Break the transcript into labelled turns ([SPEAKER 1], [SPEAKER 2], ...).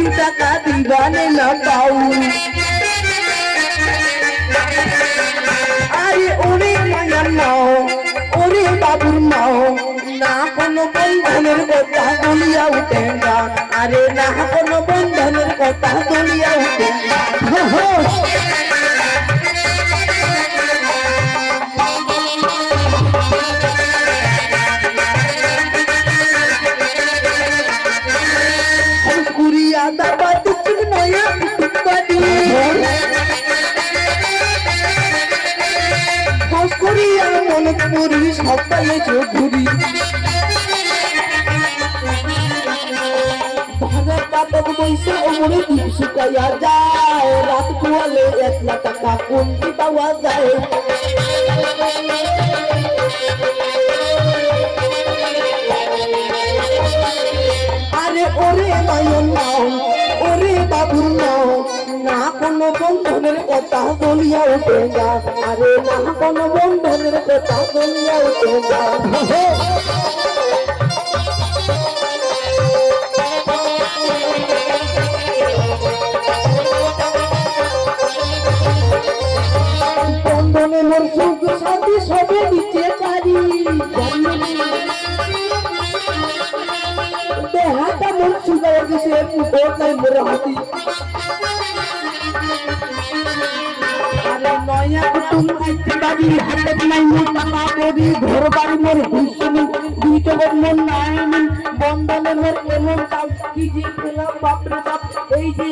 [SPEAKER 1] বেশি টাকা দিবানে না পাও আরে ওরে মায়ার নাও ওরে বাবুর মাও না কোনো বন্ধনের কথা বলিয়া উঠে না আরে না কোনো বন্ধনের কথা বলিয়া উঠে না কুড়িয়া দাবা দিচ্ছি নয়া বাড়ি করিয়া মন করি সকালে ঘুরি পাতক বৈশা ওমরে দুধ শুকাইয়া যায় রাত পোয়ালে 1 লাখ টাকা কোনটি পাওয়া যায় আরে ওরে নয়ন নাও ওরে বাবুর নাও না কোনো বন্ধনের কথা বলিয়া উঠে যা আরে না কোনো বন্ধনের কথা বলিয়া উঠে যা বন্ধনে মোর সুখ শান্তি সবে দিতে পারি দেহাটা মোর সুগার গেছে পুকুর নাই মোর হাতি নয়া কুটুম আইতে বাড়ি হাতে নাই মোর টাকা করি ঘর বাড়ি মোর হুসনি দুইটা বন্ধন নাই বন্ধনে মোর এমন কাজ কি যে খেলাম বাপরে বাপ এই যে